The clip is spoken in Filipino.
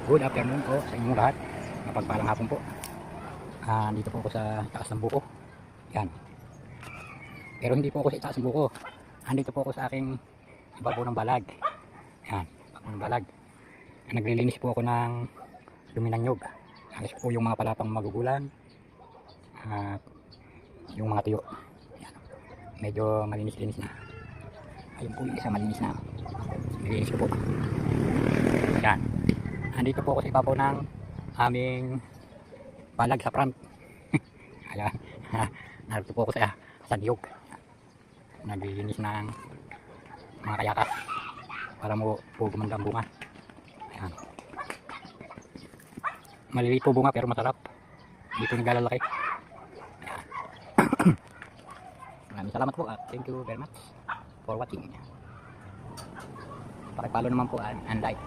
Good afternoon po sa inyong lahat. Mapagpalang hapon po. Dito po ako sa taas ng buko. Yan. Pero hindi po ako sa taas ng buko. Andito po ako sa aking ibabaw ng balag. Yan. Ibabaw ng balag. Naglilinis po ako ng dumi ng nyog. Ayos po yung mga palapang magugulan. At yung mga tuyo. Yan. Medyo malinis-linis na. Ayun po yung isa malinis na. Nilinis ko po. Yan. Andito po ako sa ibabaw ng aming balag sa front. Ayan. Narito po ako sa niyog. Naglilinis ng mga kayakas para mo po gumanda ang bunga. Ayan. Maliliit po bunga pero masarap. Dito naglalaki. Ayan. Maraming salamat po at thank you very much for watching. Pakipalo naman po and like.